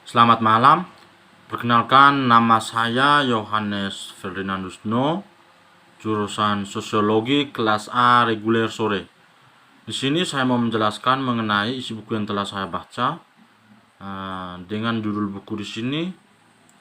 Selamat malam. Perkenalkan, nama saya Yohanes Ferdinandus No, jurusan Sosiologi kelas A reguler sore. Di sini saya mau menjelaskan mengenai isi buku yang telah saya baca dengan judul buku di sini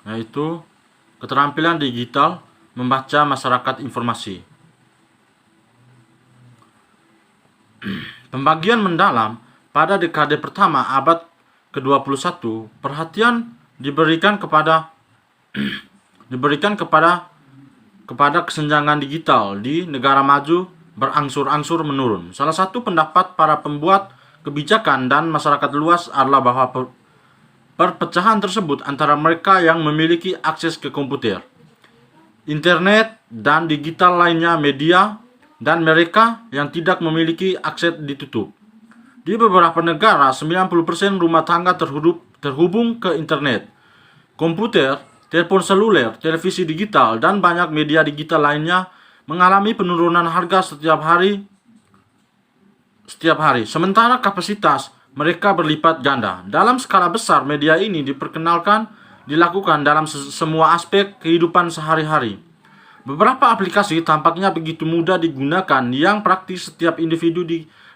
yaitu Keterampilan Digital Membaca Masyarakat Informasi. Pembagian mendalam pada dekade pertama abad ke-21, perhatian diberikan kepada kesenjangan digital di negara maju berangsur-angsur menurun. Salah satu pendapat para pembuat kebijakan dan masyarakat luas adalah bahwa perpecahan tersebut antara mereka yang memiliki akses ke komputer, internet, dan digital lainnya media, dan mereka yang tidak memiliki akses ditutup. Di beberapa negara, 90% rumah tangga terhubung ke internet, komputer, telepon seluler, televisi digital, dan banyak media digital lainnya mengalami penurunan harga setiap hari. Sementara kapasitas mereka berlipat ganda. Dalam skala besar, media ini dilakukan dalam semua aspek kehidupan sehari-hari. Beberapa aplikasi tampaknya begitu mudah digunakan yang praktis setiap individu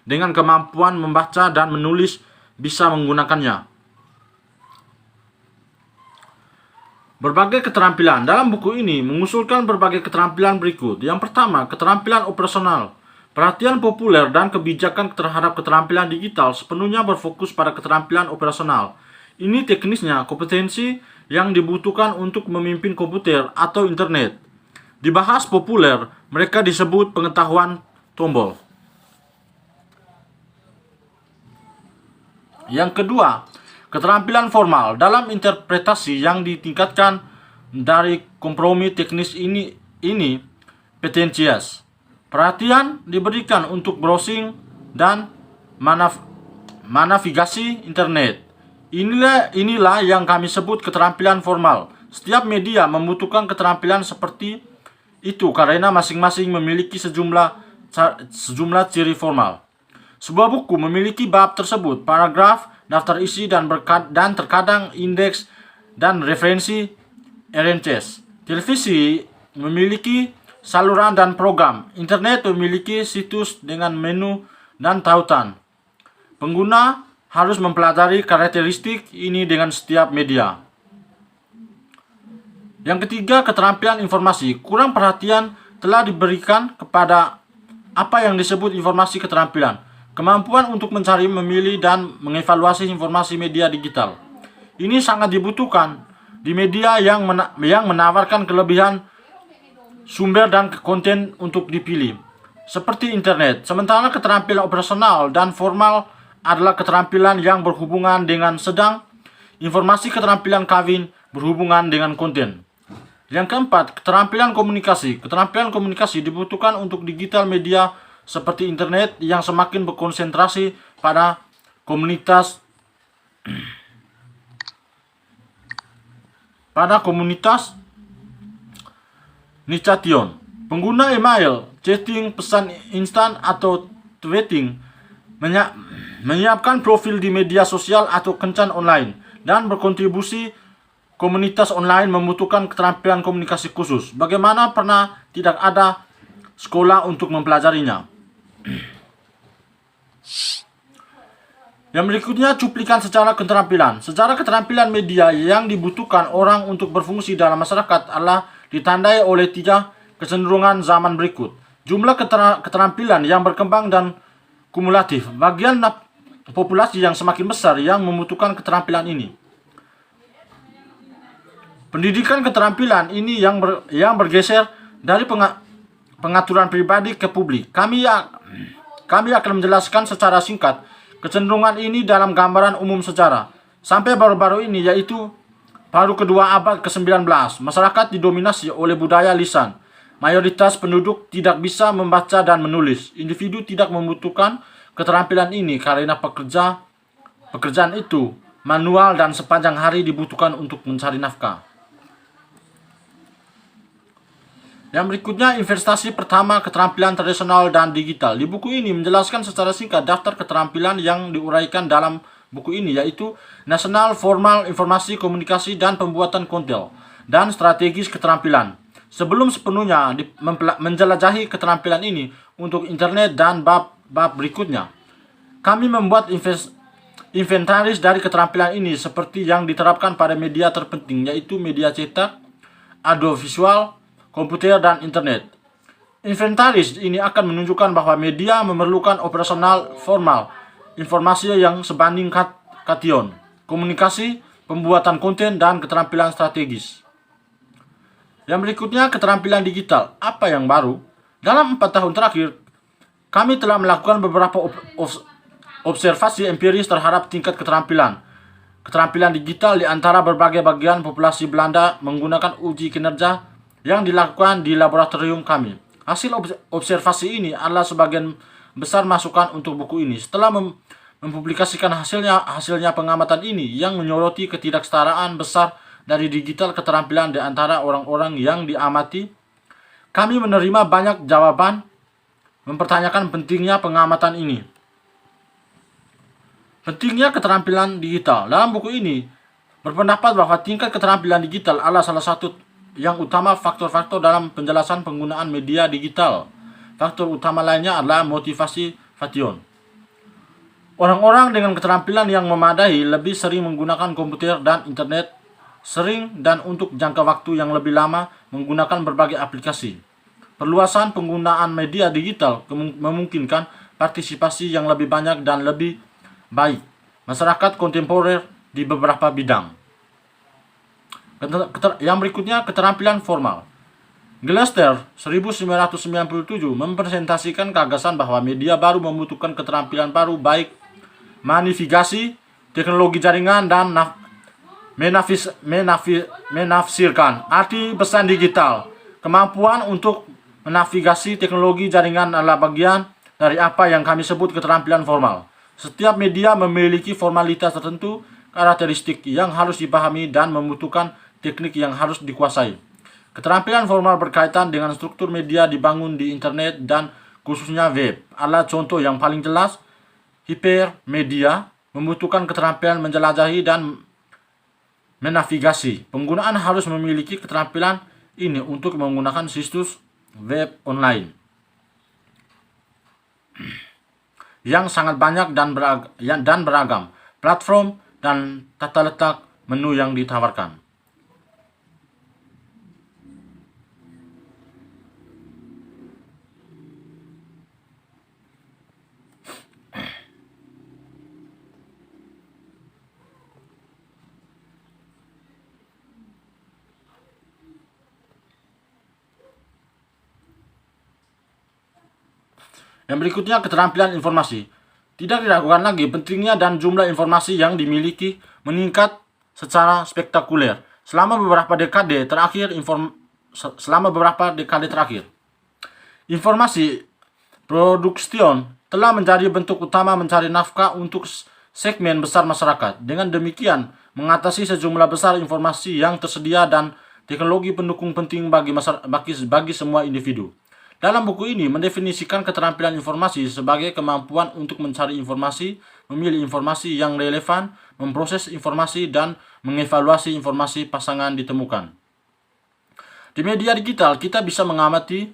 dengan kemampuan membaca dan menulis bisa menggunakannya. Berbagai keterampilan. Dalam buku ini mengusulkan berbagai keterampilan berikut. Yang pertama, keterampilan operasional. Perhatian populer dan kebijakan terhadap keterampilan digital sepenuhnya berfokus pada keterampilan operasional. Ini teknisnya kompetensi yang dibutuhkan untuk memimpin komputer atau internet. Dibahas populer, mereka disebut pengetahuan tombol. Yang kedua, keterampilan formal. Dalam interpretasi yang ditingkatkan dari kompromi teknis ini pretensius. Perhatian diberikan untuk browsing dan navigasi internet. Inilah yang kami sebut keterampilan formal. Setiap media membutuhkan keterampilan seperti itu karena masing-masing memiliki sejumlah ciri formal. Sebuah buku memiliki bab tersebut, paragraf, daftar isi, dan terkadang indeks dan referensi RNCS. Televisi memiliki saluran dan program. Internet memiliki situs dengan menu dan tautan. Pengguna harus mempelajari karakteristik ini dengan setiap media. Yang ketiga, keterampilan informasi. Kurang perhatian telah diberikan kepada apa yang disebut informasi keterampilan. Kemampuan untuk mencari, memilih, dan mengevaluasi informasi media digital. Ini sangat dibutuhkan di media yang menawarkan kelebihan sumber dan konten untuk dipilih, seperti internet. Sementara keterampilan operasional dan formal adalah keterampilan yang berhubungan dengan sedang. Informasi keterampilan kawin berhubungan dengan konten. Yang keempat, keterampilan komunikasi. Keterampilan komunikasi dibutuhkan untuk digital media seperti internet yang semakin berkonsentrasi pada komunitas nichation. Pengguna email, chatting, pesan instan, atau tweeting menyiapkan profil di media sosial atau kencan online dan berkontribusi. Komunitas online membutuhkan keterampilan komunikasi khusus. Bagaimana pernah tidak ada sekolah untuk mempelajarinya. Yang berikutnya, cuplikan secara keterampilan. Secara keterampilan media yang dibutuhkan orang untuk berfungsi dalam masyarakat adalah ditandai oleh 3 kecenderungan zaman berikut. Jumlah keterampilan yang berkembang dan kumulatif. Bagian populasi yang semakin besar yang membutuhkan keterampilan ini. Pendidikan keterampilan ini yang bergeser dari pengaturan pribadi ke publik. Kami akan menjelaskan secara singkat kecenderungan ini dalam gambaran umum sejarah. Sampai baru-baru ini, yaitu paruh kedua abad ke-19, masyarakat didominasi oleh budaya lisan. Mayoritas penduduk tidak bisa membaca dan menulis. Individu tidak membutuhkan keterampilan ini karena pekerjaan itu manual dan sepanjang hari dibutuhkan untuk mencari nafkah. Yang berikutnya, investasi pertama keterampilan tradisional dan digital. Di buku ini menjelaskan secara singkat daftar keterampilan yang diuraikan dalam buku ini, yaitu National Formal Informasi Komunikasi dan Pembuatan Konten dan Strategis Keterampilan. Sebelum sepenuhnya menjelajahi keterampilan ini untuk internet dan bab berikutnya, kami membuat inventaris dari keterampilan ini seperti yang diterapkan pada media terpenting, yaitu media cetak, audiovisual, komputer, dan internet. Inventaris ini akan menunjukkan bahwa media memerlukan operasional formal, informasi yang sebanding kation, komunikasi, pembuatan konten, dan keterampilan strategis. Yang berikutnya, keterampilan digital. Apa yang baru? Dalam 4 tahun terakhir, kami telah melakukan beberapa observasi empiris terhadap tingkat keterampilan digital di antara berbagai bagian populasi Belanda menggunakan uji kinerja yang dilakukan di laboratorium kami. Hasil observasi ini adalah sebagian besar masukan untuk buku ini. Setelah mempublikasikan hasilnya pengamatan ini yang menyoroti ketidaksetaraan besar dari digital keterampilan di antara orang-orang yang diamati, kami menerima banyak jawaban mempertanyakan pentingnya pengamatan ini. Pentingnya keterampilan digital. Dalam buku ini berpendapat bahwa tingkat keterampilan digital adalah salah satu yang utama faktor-faktor dalam penjelasan penggunaan media digital. Faktor utama lainnya adalah motivasi Fation. Orang-orang dengan keterampilan yang memadai lebih sering menggunakan komputer dan internet, sering dan untuk jangka waktu yang lebih lama menggunakan berbagai aplikasi. Perluasan penggunaan media digital memungkinkan partisipasi yang lebih banyak dan lebih baik masyarakat kontemporer di beberapa bidang. Yang berikutnya, keterampilan formal. Glester 1997 mempresentasikan gagasan bahwa media baru membutuhkan keterampilan baru baik menavigasi, teknologi jaringan, dan menafsirkan arti pesan digital. Kemampuan untuk menavigasi teknologi jaringan adalah bagian dari apa yang kami sebut keterampilan formal. Setiap media memiliki formalitas tertentu, karakteristik yang harus dipahami, dan membutuhkan teknik yang harus dikuasai. Keterampilan formal berkaitan dengan struktur media dibangun di internet dan khususnya web. Adalah contoh yang paling jelas. Hipermedia membutuhkan keterampilan menjelajahi dan menavigasi. Penggunaan harus memiliki keterampilan ini untuk menggunakan situs web online yang sangat banyak dan beragam, platform dan tata letak menu yang ditawarkan. Yang berikutnya, keterampilan informasi. Tidak diragukan lagi pentingnya dan jumlah informasi yang dimiliki meningkat secara spektakuler selama beberapa dekade terakhir. Informasi production telah menjadi bentuk utama mencari nafkah untuk segmen besar masyarakat. Dengan demikian, mengatasi sejumlah besar informasi yang tersedia dan teknologi pendukung penting bagi semua individu. Dalam buku ini mendefinisikan keterampilan informasi sebagai kemampuan untuk mencari informasi, memilih informasi yang relevan, memproses informasi, dan mengevaluasi informasi pasangan ditemukan. Di media digital, kita bisa mengamati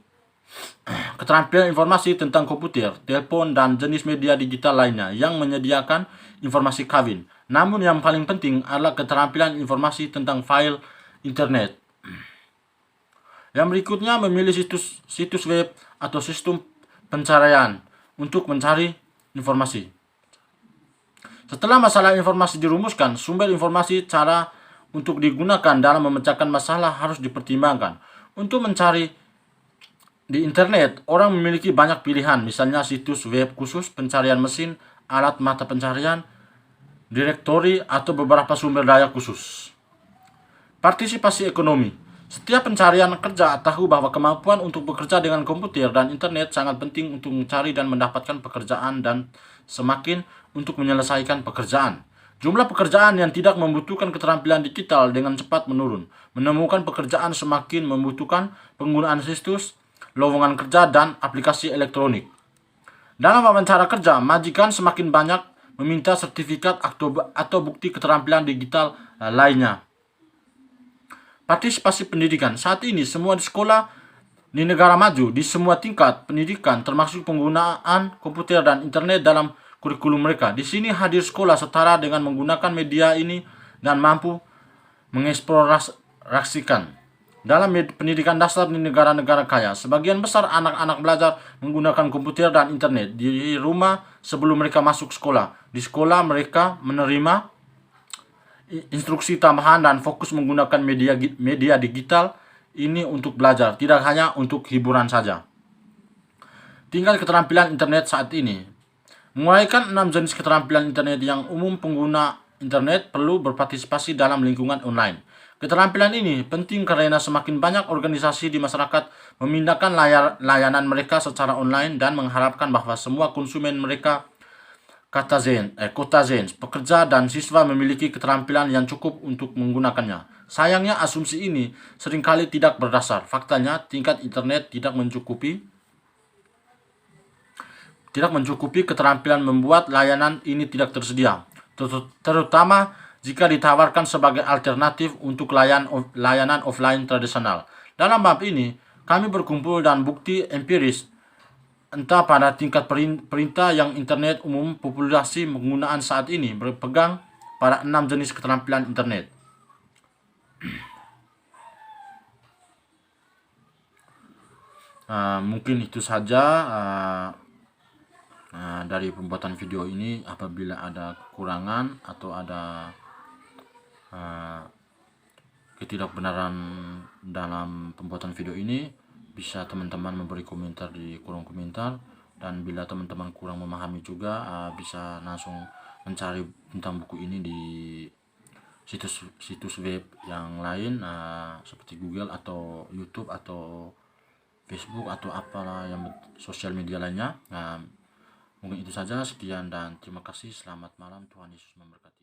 keterampilan informasi tentang komputer, telepon, dan jenis media digital lainnya yang menyediakan informasi kawin. Namun yang paling penting adalah keterampilan informasi tentang file internet. Yang berikutnya, memilih situs web atau sistem pencarian untuk mencari informasi. Setelah masalah informasi dirumuskan, sumber informasi, cara untuk digunakan dalam memecahkan masalah harus dipertimbangkan. Untuk mencari di internet, orang memiliki banyak pilihan, misalnya situs web khusus, pencarian mesin, alat mata pencarian, direktori, atau beberapa sumber daya khusus. Partisipasi ekonomi. Setiap pencarian kerja tahu bahwa kemampuan untuk bekerja dengan komputer dan internet sangat penting untuk mencari dan mendapatkan pekerjaan, dan semakin untuk menyelesaikan pekerjaan. Jumlah pekerjaan yang tidak membutuhkan keterampilan digital dengan cepat menurun. Menemukan pekerjaan semakin membutuhkan penggunaan situs, lowongan kerja, dan aplikasi elektronik. Dalam wawancara kerja, majikan semakin banyak meminta sertifikat atau bukti keterampilan digital lainnya. Partisipasi pendidikan. Saat ini semua di sekolah di negara maju di semua tingkat pendidikan termasuk penggunaan komputer dan internet dalam kurikulum mereka. Di sini hadir sekolah setara dengan menggunakan media ini dan mampu mengeksplorasikan. Dalam pendidikan dasar di negara-negara kaya, sebagian besar anak-anak belajar menggunakan komputer dan internet di rumah sebelum mereka masuk sekolah. Di sekolah mereka menerima instruksi tambahan dan fokus menggunakan media digital ini untuk belajar, tidak hanya untuk hiburan saja. Tingkat keterampilan internet saat ini. Menguraikan 6 jenis keterampilan internet yang umum pengguna internet perlu berpartisipasi dalam lingkungan online. Keterampilan ini penting karena semakin banyak organisasi di masyarakat memindahkan layanan mereka secara online dan mengharapkan bahwa semua konsumen mereka kota Zen, pekerja dan siswa memiliki keterampilan yang cukup untuk menggunakannya. Sayangnya asumsi ini seringkali tidak berdasar. Faktanya tingkat internet tidak mencukupi keterampilan membuat layanan ini tidak tersedia, terutama jika ditawarkan sebagai alternatif untuk layanan offline tradisional. Dalam bab ini, kami berkumpul dan bukti empiris entah pada tingkat perintah yang internet umum populasi penggunaan saat ini berpegang pada 6 jenis keterampilan internet. Mungkin itu saja dari pembuatan video ini. Apabila ada kekurangan atau ada ketidakbenaran dalam pembuatan video ini, bisa teman-teman memberi komentar di kolom komentar. Dan bila teman-teman kurang memahami juga, bisa langsung mencari tentang buku ini di situs web yang lain, seperti Google atau YouTube atau Facebook atau apalah yang sosial media lainnya. Mungkin itu saja, sekian dan terima kasih. Selamat malam, Tuhan Yesus memberkati.